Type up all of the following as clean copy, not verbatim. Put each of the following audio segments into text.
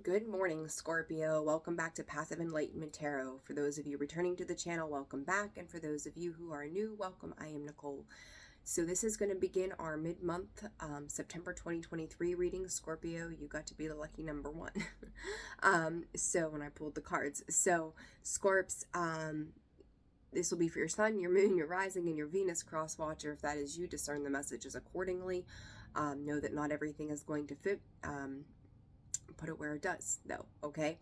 Good morning, Scorpio. Welcome back to Passive Enlightenment Tarot. For those of you returning to the channel, welcome back. And for those of you who are new, welcome. I am Nicole. So this is going to begin our mid-month September 2023 reading. Scorpio, you got to be the lucky number one. So when I pulled the cards. So Scorps, this will be for your sun, your moon, your rising, and your Venus cross watcher. If that is you, discern the messages accordingly. Know that not everything is going to fit. Put it where it does, though, okay?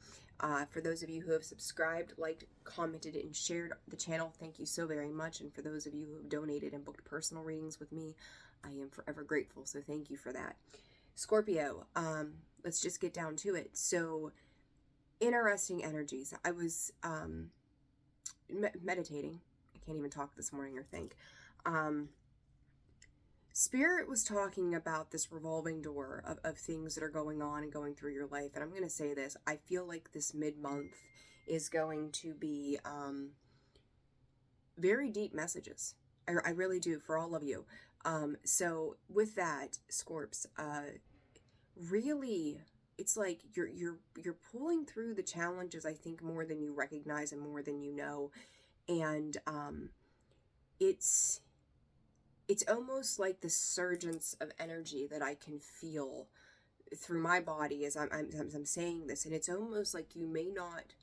For those of you who have subscribed, liked, commented, and shared the channel, thank you so very much. And for those of you who have donated and booked personal readings with me, I am forever grateful, so thank you for that. Scorpio, let's just get down to it. So, interesting energies. I was meditating. I can't even talk this morning or think. Spirit was talking about this revolving door of things that are going on and going through your life. And I'm going to say this. I feel like this mid-month is going to be very deep messages. I really do, for all of you. So with that, Scorps, really, it's like you're pulling through the challenges, I think, more than you recognize and more than you know. And it's almost like the surgence of energy that I can feel through my body as I'm saying this. And it's almost like you may not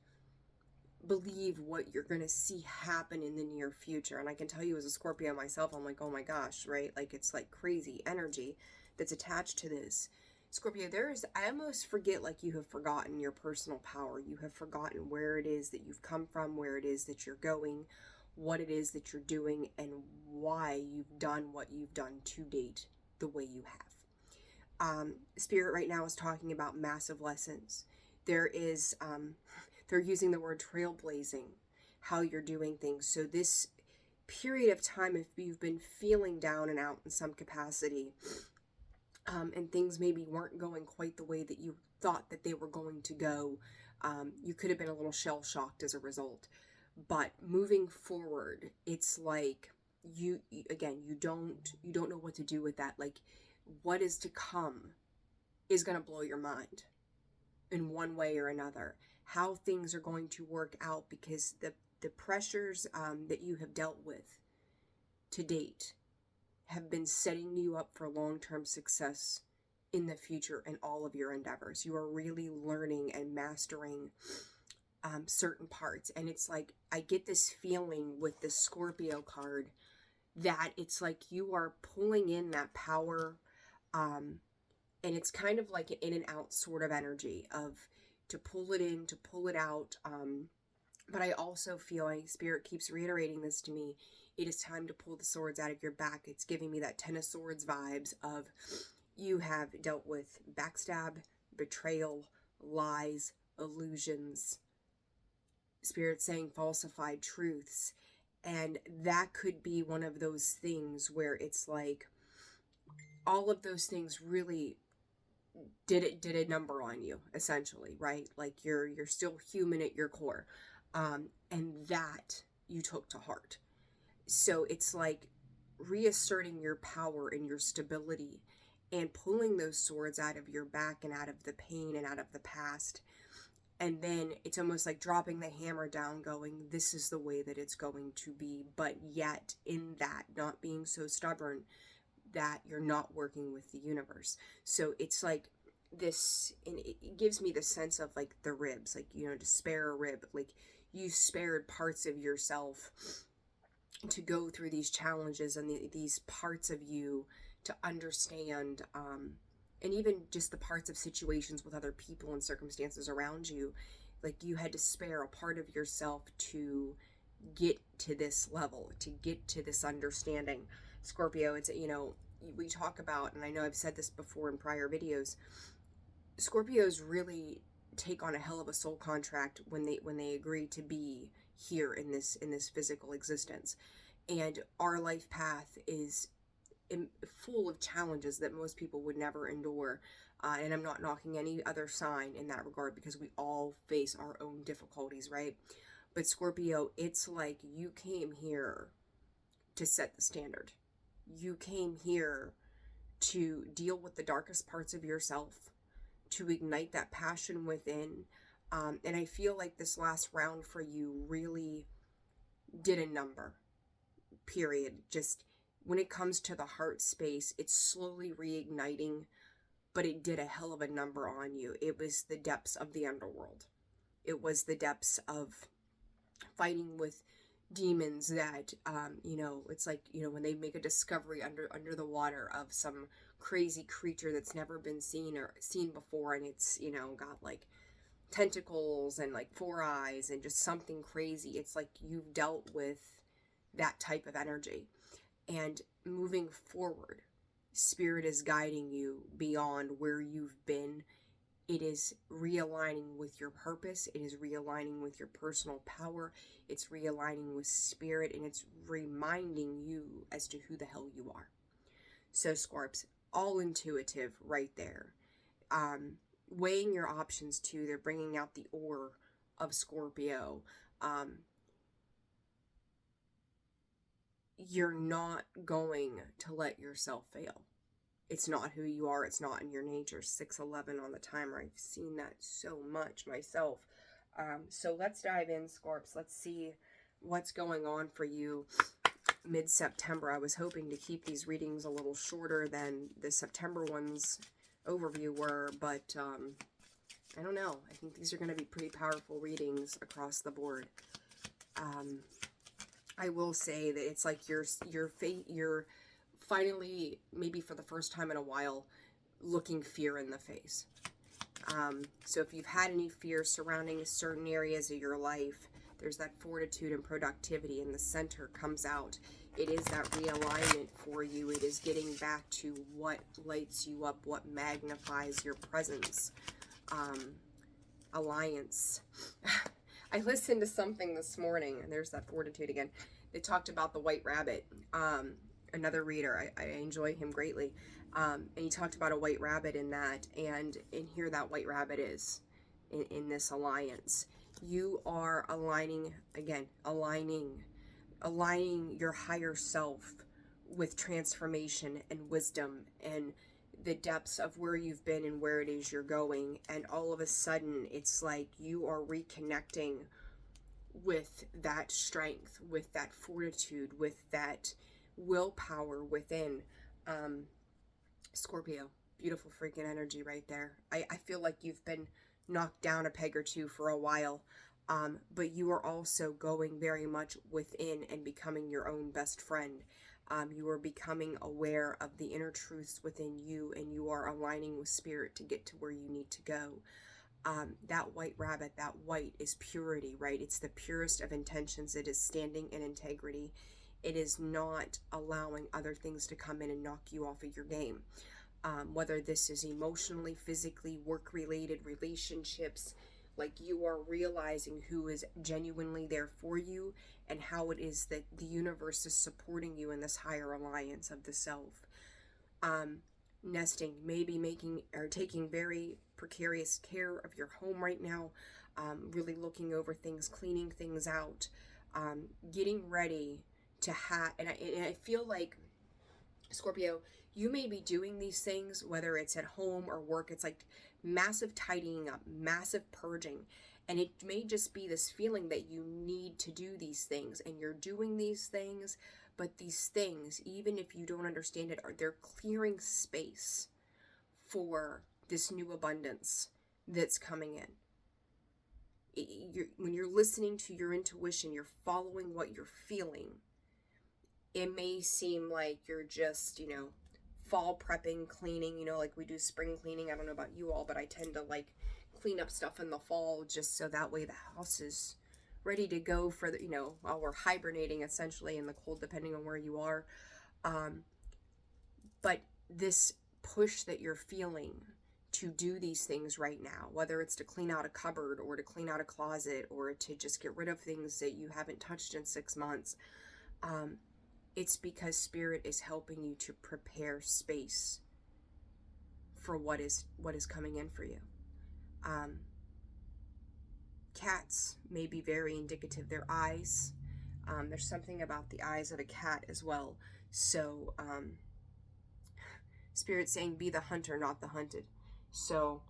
believe what you're going to see happen in the near future. And I can tell you as a Scorpio myself, I'm like, oh my gosh, right? Like it's like crazy energy that's attached to this. Scorpio, I almost forget like you have forgotten your personal power. You have forgotten where it is that you've come from, where it is that you're going, what it is that you're doing, and why you've done what you've done to date the way you have. Spirit right now is talking about massive lessons. They're using the word trailblazing, how you're doing things. So this period of time, if you've been feeling down and out in some capacity, and things maybe weren't going quite the way that you thought that they were going to go, you could have been a little shell-shocked as a result. But moving forward, it's like you don't know what to do with that. Like what is to come is going to blow your mind in one way or another. How things are going to work out, because the pressures that you have dealt with to date have been setting you up for long-term success in the future in all of your endeavors. You are really learning and mastering certain parts. And it's like, I get this feeling with the Scorpio card that it's like you are pulling in that power, and it's kind of like an in and out sort of energy of to pull it in, to pull it out. But I also feel like Spirit keeps reiterating this to me. It is time to pull the swords out of your back. It's giving me that Ten of Swords vibes of you have dealt with backstab, betrayal, lies, illusions, Spirit saying falsified truths. And that could be one of those things where it's like all of those things really did a number on you, essentially, right? Like you're still human at your core, and that you took to heart. So it's like reasserting your power and your stability and pulling those swords out of your back and out of the pain and out of the past. And then it's almost like dropping the hammer down, going, this is the way that it's going to be. But yet in that, not being so stubborn that you're not working with the universe. So it's like this, and it gives me the sense of like the ribs, like, you know, to spare a rib. Like you spared parts of yourself to go through these challenges and these parts of you to understand, and even just the parts of situations with other people and circumstances around you, like you had to spare a part of yourself to get to this level, to get to this understanding. Scorpio, it's, you know, we talk about, and I know I've said this before in prior videos, Scorpios really take on a hell of a soul contract when they agree to be here in this physical existence. And our life path is full of challenges that most people would never endure, and I'm not knocking any other sign in that regard, because we all face our own difficulties, right? But Scorpio, it's like you came here to set the standard. You came here to deal with the darkest parts of yourself, to ignite that passion within. And I feel like this last round for you really did a number, period. Just when it comes to the heart space, it's slowly reigniting, but it did a hell of a number on you. It was the depths of the underworld. It was the depths of fighting with demons that, it's like, when they make a discovery under the water of some crazy creature that's never been seen before, and it's, got like tentacles and like 4 eyes and just something crazy. It's like you've dealt with that type of energy. And moving forward, Spirit is guiding you beyond where you've been. It is realigning with your purpose. It is realigning with your personal power. It's realigning with Spirit, and it's reminding you as to who the hell you are. So Scorps, all intuitive right there. Weighing your options too. They're bringing out the ore of Scorpio. You're not going to let yourself fail. It's not who you are. It's not in your nature. 611 on the timer. I've seen that so much myself. So let's dive in, Scorps. Let's see what's going on for you mid-September. I was hoping to keep these readings a little shorter than the September ones overview were, but I don't know. I think these are going to be pretty powerful readings across the board. I will say that it's like you're finally, maybe for the first time in a while, looking fear in the face. So if you've had any fear surrounding certain areas of your life, there's that fortitude and productivity, and the center comes out. It is that realignment for you. It is getting back to what lights you up, what magnifies your presence. Alliance. I listened to something this morning, and there's that fortitude again. They talked about the white rabbit. Another reader, I enjoy him greatly. And he talked about a white rabbit in that, and here that white rabbit is in this alliance. You are aligning your higher self with transformation and wisdom and the depths of where you've been and where it is you're going. And all of a sudden, it's like you are reconnecting with that strength, with that fortitude, with that willpower within. Scorpio, beautiful freaking energy right there. I feel like you've been knocked down a peg or two for a while, but you are also going very much within and becoming your own best friend. You are becoming aware of the inner truths within you, and you are aligning with Spirit to get to where you need to go. That white rabbit, that white is purity, right? It's the purest of intentions. It is standing in integrity. It is not allowing other things to come in and knock you off of your game. Whether this is emotionally, physically, work-related, relationships, like you are realizing who is genuinely there for you and how it is that the universe is supporting you in this higher alliance of the self. Nesting, maybe making or taking very precarious care of your home right now, really looking over things, cleaning things out, getting ready to and I feel like, Scorpio, you may be doing these things, whether it's at home or work. It's like massive tidying up, massive purging. And it may just be this feeling that you need to do these things, and you're doing these things, but these things, even if you don't understand it, they're clearing space for this new abundance that's coming in. When you're listening to your intuition, you're following what you're feeling. It may seem like you're just, fall prepping, cleaning, like we do spring cleaning. I don't know about you all, but I tend to like clean up stuff in the fall just so that way the house is ready to go for the, while we're hibernating essentially in the cold, depending on where you are. But this push that you're feeling to do these things right now, whether it's to clean out a cupboard or to clean out a closet or to just get rid of things that you haven't touched in 6 months, it's because Spirit is helping you to prepare space for what is coming in for you. Cats may be very indicative. Their eyes, there's something about the eyes of a cat as well. So Spirit saying be the hunter, not the hunted. So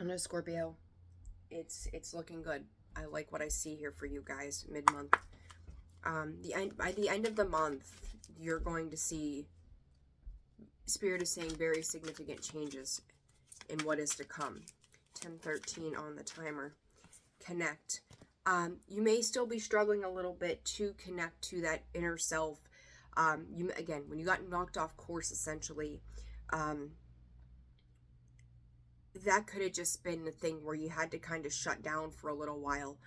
I know, Scorpio, it's looking good. I like what I see here for you guys mid-month. By the end of the month, you're going to see, Spirit is saying, very significant changes in what is to come. 10:13 on the timer. Connect. You may still be struggling a little bit to connect to that inner self. Again, when you got knocked off course, essentially, that could have just been the thing where you had to kind of shut down for a little while.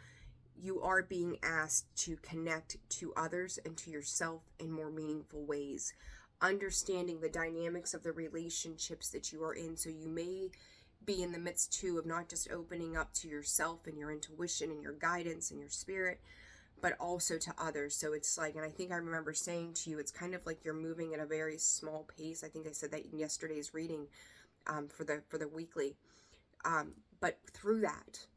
You are being asked to connect to others and to yourself in more meaningful ways, understanding the dynamics of the relationships that you are in. So you may be in the midst too of not just opening up to yourself and your intuition and your guidance and your spirit, but also to others. So it's like, and I think I remember saying to you, it's kind of like you're moving at a very small pace. I think I said that in yesterday's reading, for the weekly. But through that,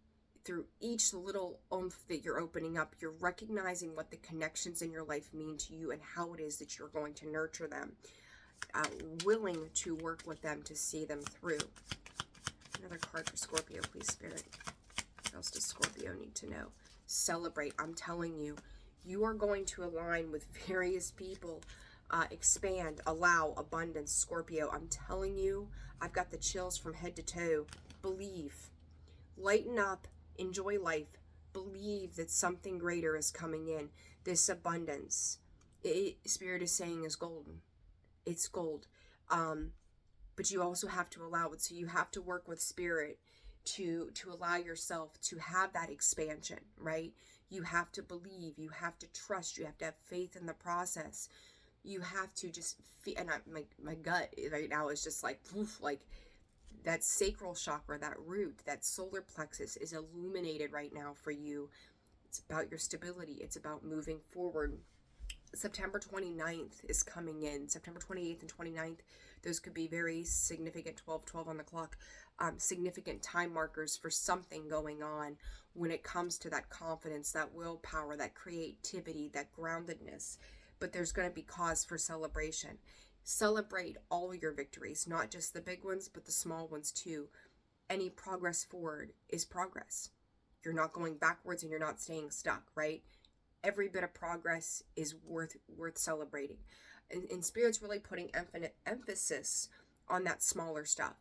through each little oomph that you're opening up, you're recognizing what the connections in your life mean to you and how it is that you're going to nurture them, willing to work with them to see them through. Another card for Scorpio, please, Spirit. What else does Scorpio need to know? Celebrate. I'm telling you, you are going to align with various people. Expand, allow, abundance, Scorpio. I'm telling you, I've got the chills from head to toe. Believe. Lighten up. Enjoy life. Believe that something greater is coming in. This abundance, Spirit is saying, is golden. It's gold. But you also have to allow it. So you have to work with Spirit to allow yourself to have that expansion, right? You have to believe. You have to trust. You have to have faith in the process. You have to just feel, and my gut right now is just like, poof, like that sacral chakra, that root, that solar plexus is illuminated right now for you. It's about your stability. It's about moving forward. September 29th is coming in. September 28th and 29th, those could be very significant, 12:12 on the clock, significant time markers for something going on when it comes to that confidence, that willpower, that creativity, that groundedness. But there's going to be cause for celebration. Celebrate all your victories, not just the big ones, but the small ones too. Any progress forward is progress. You're not going backwards and you're not staying stuck, right? Every bit of progress is worth celebrating. And Spirit's really putting emphasis on that smaller stuff.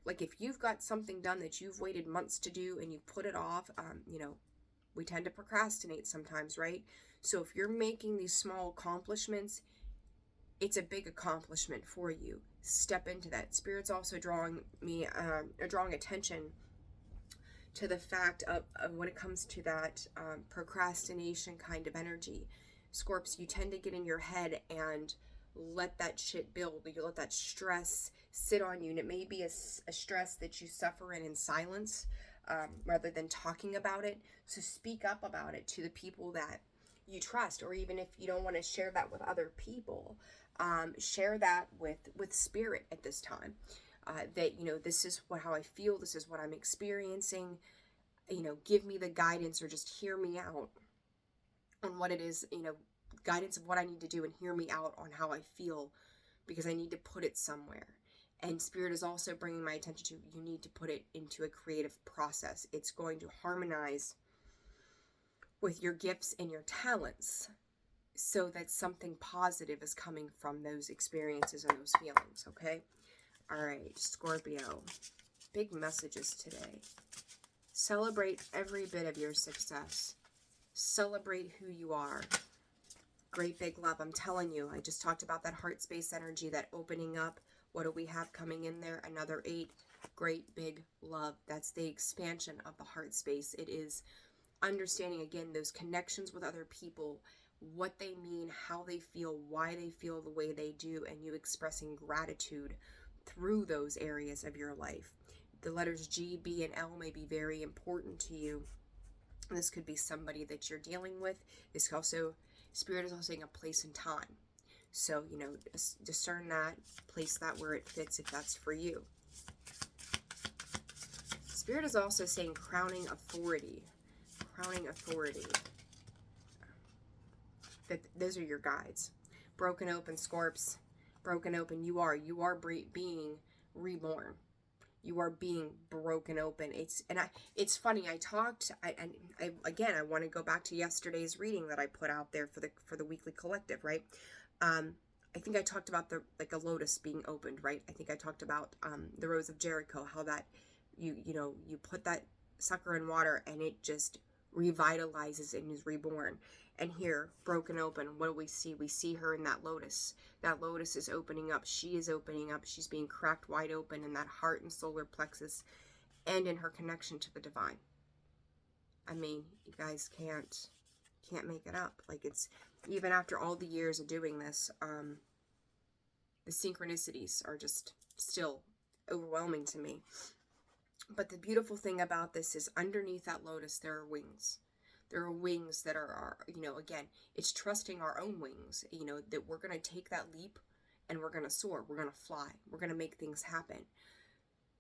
Like if you've got something done that you've waited months to do and you put it off, we tend to procrastinate sometimes, right? So if you're making these small accomplishments, it's a big accomplishment for you. Step into that. Spirit's also drawing attention to the fact of when it comes to that procrastination kind of energy. Scorps, you tend to get in your head and let that shit build. You let that stress sit on you. And it may be a stress that you suffer in silence rather than talking about it. So speak up about it to the people that you trust, or even if you don't want to share that with other people, share that with Spirit at this time. That, this is how I feel, this is what I'm experiencing, give me the guidance, or just hear me out on what it is, guidance of what I need to do, and hear me out on how I feel, because I need to put it somewhere. And Spirit is also bringing my attention to, you need to put it into a creative process. It's going to harmonize with your gifts and your talents, so that something positive is coming from those experiences and those feelings, okay? All right, Scorpio, big messages today. Celebrate every bit of your success. Celebrate who you are. Great big love. I'm telling you, I just talked about that heart space energy, that opening up. What do we have coming in there? Another 8. Great big love. That's the expansion of the heart space. It is understanding, again, those connections with other people, what they mean, how they feel, why they feel the way they do, and you expressing gratitude through those areas of your life. The letters G, B, and L may be very important to you. This could be somebody that you're dealing with. This also, Spirit is also saying a place and time. So, discern that, place that where it fits if that's for you. Spirit is also saying crowning authority. Crowning authority. That those are your guides. Broken open, Scorps. Broken open, you are being reborn. You are being broken open. It's funny. I want to go back to yesterday's reading that I put out there for the weekly collective, right? I think I talked about a lotus being opened, right? I think I talked about the Rose of Jericho, how that you put that sucker in water and it just revitalizes and is reborn. And here, broken open, what do we see? We see her in that lotus. That lotus is opening up. She is opening up. She's being cracked wide open in that heart and solar plexus and in her connection to the divine. I mean, you guys can't make it up. Like, it's, even after all the years of doing this, the synchronicities are just still overwhelming to me. But the beautiful thing about this is underneath that lotus, there are wings. There are wings that are, again, it's trusting our own wings, that we're going to take that leap and we're going to soar. We're going to fly. We're going to make things happen.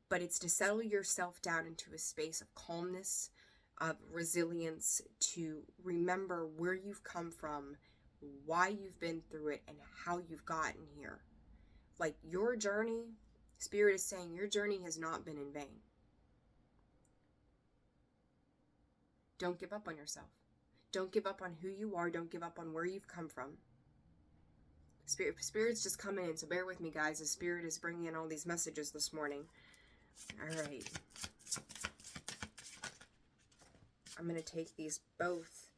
But it's to settle yourself down into a space of calmness, of resilience, to remember where you've come from, why you've been through it, and how you've gotten here. Like, your journey, Spirit is saying, your journey has not been in vain. Don't give up on yourself. Don't give up on who you are. Don't give up on where you've come from. Spirit's just coming in, so bear with me, guys. The Spirit is bringing in all these messages this morning. All right. I'm going to take these both.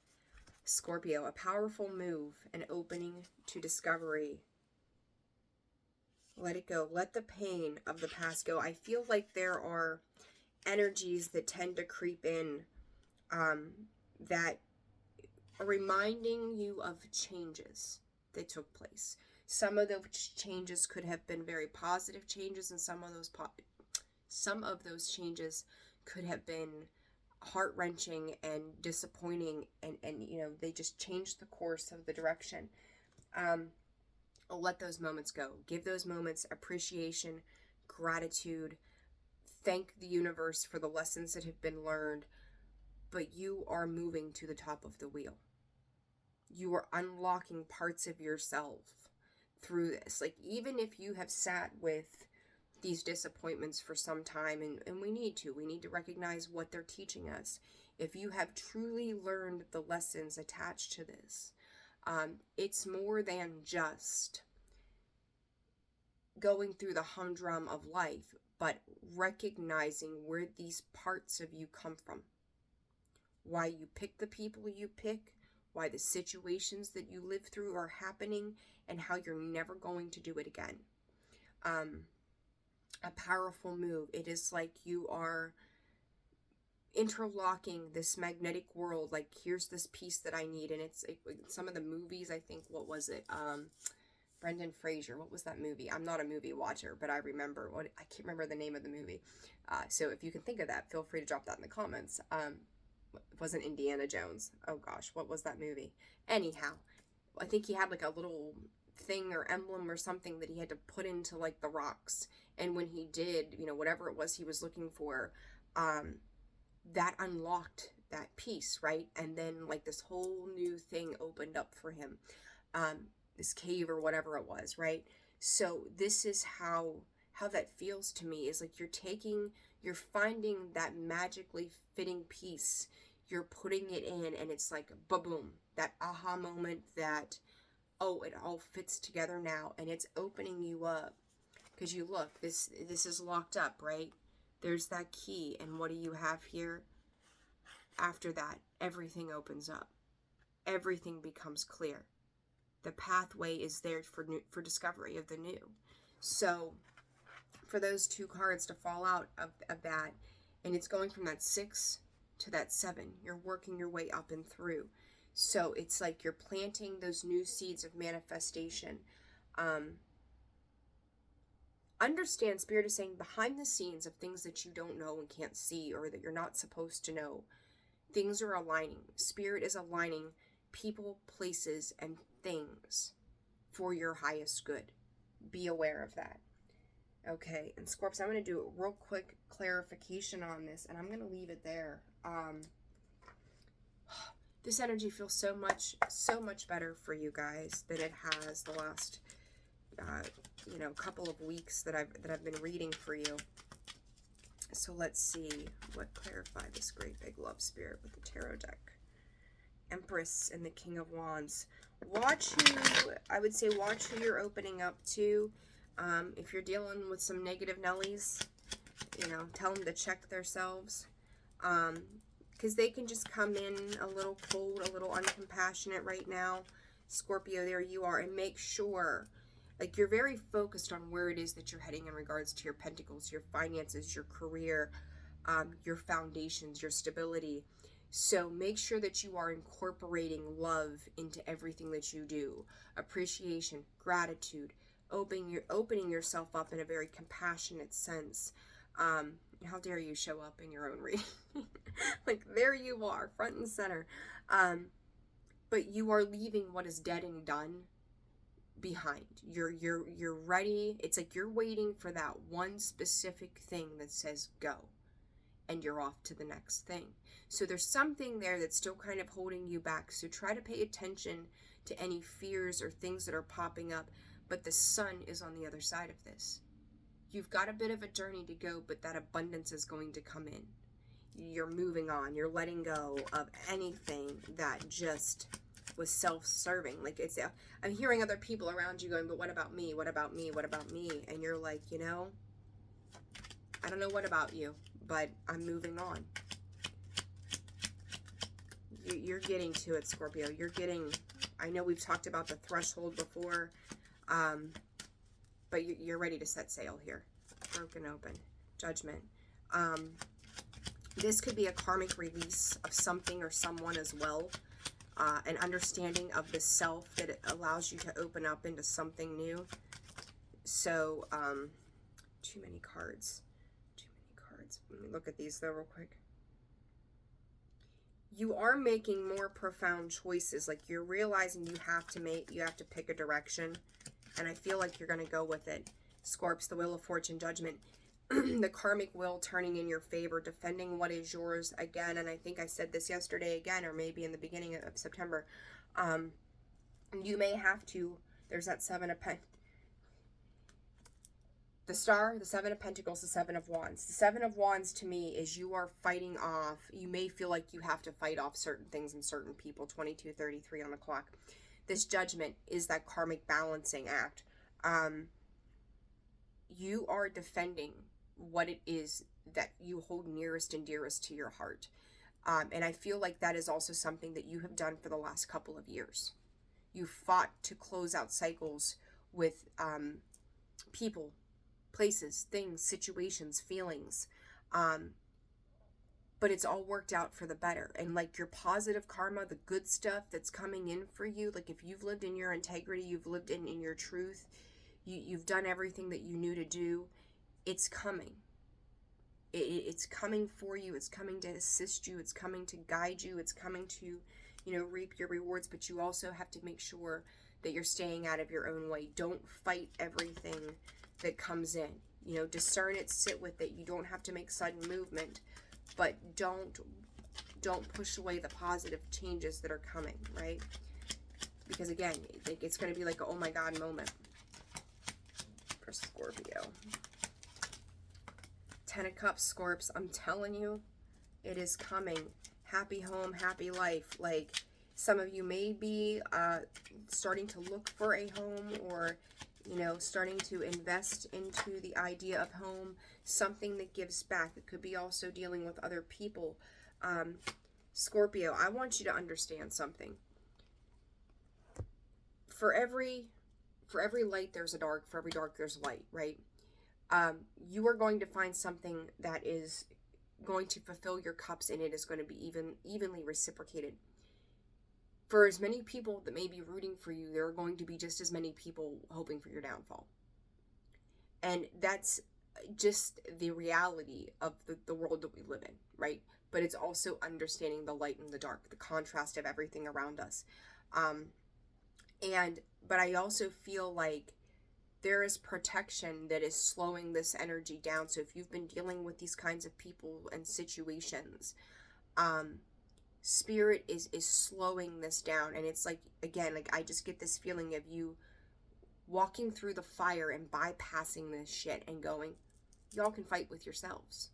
Scorpio, a powerful move, an opening to discovery. Let it go. Let the pain of the past go. I feel like there are energies that tend to creep in that are reminding you of changes that took place. Some of those changes could have been very positive changes, and some of those changes could have been heart-wrenching and disappointing, and they just changed the course of the direction. Let those moments go. Give those moments appreciation, gratitude. Thank the universe for the lessons that have been learned. But you are moving to the top of the wheel. You are unlocking parts of yourself through this. Like, even if you have sat with these disappointments for some time, and we need to recognize what they're teaching us. If you have truly learned the lessons attached to this, it's more than just going through the humdrum of life, but recognizing where these parts of you come from. Why you pick the people you pick, why the situations that you live through are happening, and how you're never going to do it again. A powerful move. It is like you are interlocking this magnetic world. Like, here's this piece that I need, and it's some of the movies, I think, what was it? Brendan Fraser. What was that movie? I'm not a movie watcher, but I can't remember the name of the movie. So if you can think of that, feel free to drop that in the comments. It wasn't Indiana Jones. Oh gosh, what was that movie? Anyhow, I think he had like a little thing or emblem or something that he had to put into like the rocks. And when he did, whatever it was he was looking for, that unlocked that piece, right? And then like this whole new thing opened up for him. This cave or whatever it was, right? So this is how that feels to me, is like you're finding that magically fitting piece, you're putting it in, and it's like ba-boom, that aha moment that, oh, it all fits together now, and it's opening you up. Because you look, this is locked up, right? There's that key, and what do you have here? After that, everything opens up. Everything becomes clear. The pathway is there for discovery of the new. So for those two cards to fall out of that, and it's going from that 6 to that 7, you're working your way up and through. So it's like you're planting those new seeds of manifestation. Understand, Spirit is saying, behind the scenes of things that you don't know and can't see, or that you're not supposed to know, things are aligning. Spirit is aligning people, places, and things for your highest good. Be aware of that. Okay, and Scorps, I'm going to do a real quick clarification on this, and I'm going to leave it there. This energy feels so much better for you guys than it has the last, couple of weeks that I've been reading for you. So let's see what clarify this great big love spirit with the tarot deck. Empress and the King of Wands. Watch who, I would say watch who you're opening up to. If you're dealing with some negative Nellies, you know, tell them to check themselves. Because they can just come in a little cold, a little uncompassionate right now. Scorpio, there you are. And make sure, like, you're very focused on where it is that you're heading in regards to your pentacles, your finances, your career, your foundations, your stability. So make sure that you are incorporating love into everything that you do. Appreciation, gratitude, opening yourself up in a very compassionate sense. How dare you show up in your own reading? Like, there you are, front and center. But you are leaving what is dead and done behind. You're ready. It's like you're waiting for that one specific thing that says go, and you're off to the next thing. So there's something there that's still kind of holding you back. So try to pay attention to any fears or things that are popping up. But the sun is on the other side of this. You've got a bit of a journey to go, but that abundance is going to come in. You're moving on. You're letting go of anything that just was self-serving. Like, it's, I'm hearing other people around you going, but what about me? What about me? What about me? And you're like, you know, I don't know what about you, but I'm moving on. You're getting to it, Scorpio. You're getting, I know we've talked about the threshold before, but you're ready to set sail here. Broken open. Judgment. This could be a karmic release of something or someone as well. An understanding of the self that it allows you to open up into something new. So, too many cards. Too many cards. Let me look at these though real quick. You are making more profound choices. Like, you're realizing you have to pick a direction. And I feel like you're going to go with it. Scorps, the Wheel of Fortune, Judgment. The karmic wheel turning in your favor, defending what is yours again. And I think I said this yesterday again, or maybe in the beginning of September. You may have to, there's that Seven of Pentacles. The Star, the Seven of Pentacles, the Seven of Wands. The Seven of Wands to me is you are fighting off, you may feel like you have to fight off certain things and certain people. 22:33 on the clock. This Judgment is that karmic balancing act. You are defending what it is that you hold nearest and dearest to your heart. And I feel like that is also something that you have done for the last couple of years. You fought to close out cycles with people, places, things, situations, feelings. But it's all worked out for the better. And like your positive karma, the good stuff that's coming in for you, like if you've lived in your integrity, you've lived in your truth, you've done everything that you knew to do, it's coming. It's coming for you. It's coming to assist you. It's coming to guide you. It's coming to, you know, reap your rewards. But you also have to make sure that you're staying out of your own way. Don't fight everything that comes in. You know, discern it, sit with it. You don't have to make sudden movement, but don't push away the positive changes that are coming, right? Because again, it's going to be like a oh my God moment for Scorpio. 10 of Cups, Scorps, I'm telling you, it is coming. Happy home, happy life. Like, some of you may be starting to look for a home, or, you know, starting to invest into the idea of home, something that gives back. It could be also dealing with other people. Scorpio, I want you to understand something. For every light, there's a dark. For every dark, there's light, right? You are going to find something that is going to fulfill your cups, and it is going to be evenly reciprocated. For as many people that may be rooting for you, there are going to be just as many people hoping for your downfall. And that's just the reality of the world that we live in, right? But it's also understanding the light and the dark, the contrast of everything around us. But I also feel like there is protection that is slowing this energy down. So if you've been dealing with these kinds of people and situations, Spirit is slowing this down. And it's like, again, like I just get this feeling of you walking through the fire and bypassing this shit and going, y'all can fight with yourselves.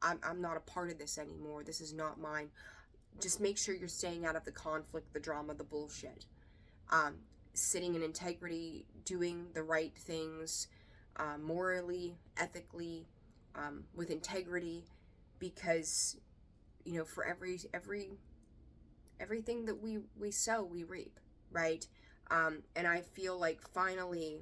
I'm not a part of this anymore. This is not mine. Just make sure you're staying out of the conflict, the drama, the bullshit. Sitting in integrity, doing the right things, morally, ethically, with integrity, because, you know, for everything that we sow, we reap, right? And I feel like finally,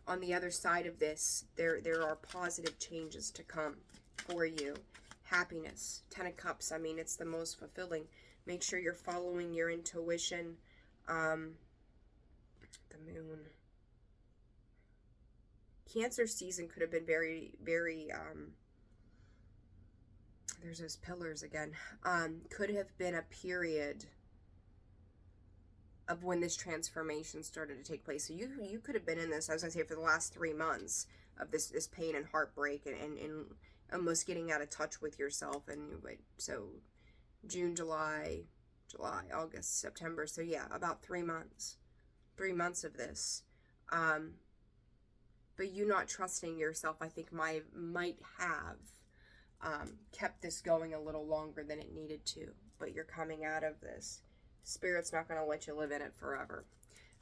on the other side of this, there are positive changes to come for you. Happiness, 10 of Cups. I mean, it's the most fulfilling. Make sure you're following your intuition. The Moon. Cancer season could have been very, very, there's those pillars again. Could have been a period of when this transformation started to take place. So you could have been in this, as I say, for the last 3 months of this pain and heartbreak and almost getting out of touch with yourself. And so June, July, August, September. So yeah, about 3 months. 3 months of this. But you not trusting yourself, I think, might have kept this going a little longer than it needed to. But you're coming out of this. Spirit's not going to let you live in it forever.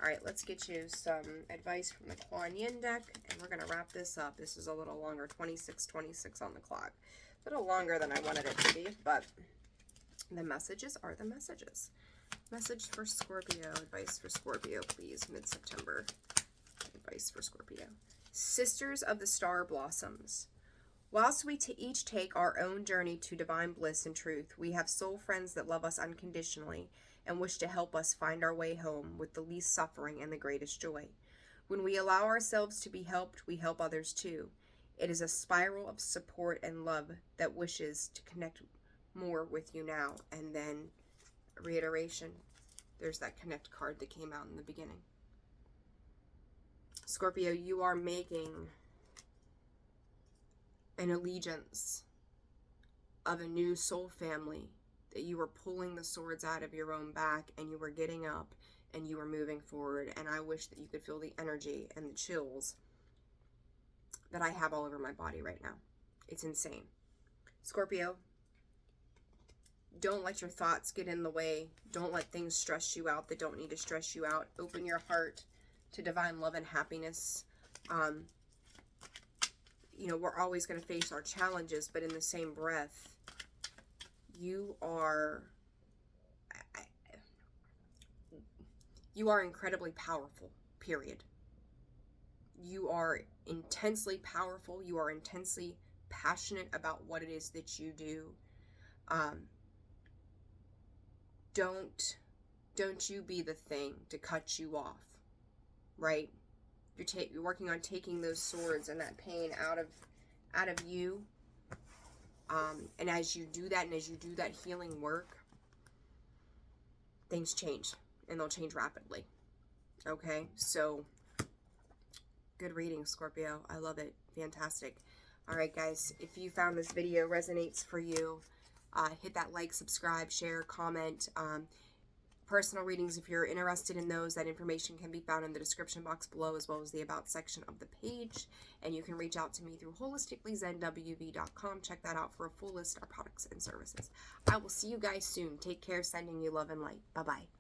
All right, let's get you some advice from the Kuan Yin deck, and we're going to wrap this up. This is a little longer, 26:26 on the clock. A little longer than I wanted it to be, but the messages are the messages. Message for Scorpio. Advice for Scorpio, please. Mid-September. Advice for Scorpio. Sisters of the Star Blossoms. Whilst we each take our own journey to divine bliss and truth, we have soul friends that love us unconditionally and wish to help us find our way home with the least suffering and the greatest joy. When we allow ourselves to be helped, we help others too. It is a spiral of support and love that wishes to connect more with you now. And then, reiteration, there's that connect card that came out in the beginning. Scorpio, you are making an allegiance of a new soul family, that you were pulling the swords out of your own back and you were getting up and you were moving forward. And I wish that you could feel the energy and the chills that I have all over my body right now. It's insane. Scorpio, don't let your thoughts get in the way. Don't let things stress you out that don't need to stress you out. Open your heart to divine love and happiness. You know, we're always going to face our challenges, but in the same breath, you are incredibly powerful, period. You are intensely powerful. You are intensely passionate about what it is that you do. Don't you be the thing to cut you off, right? You're working on taking those swords and that pain out of you. And as you do that, and as you do that healing work, things change, and they'll change rapidly. Okay, so good reading, Scorpio. I love it. Fantastic. All right, guys, if you found this video resonates for you, hit that like, subscribe, share, comment. Personal readings, if you're interested in those, that information can be found in the description box below, as well as the About section of the page. And you can reach out to me through holisticallyzenwv.com. Check that out for a full list of our products and services. I will see you guys soon. Take care. Sending you love and light. Bye-bye.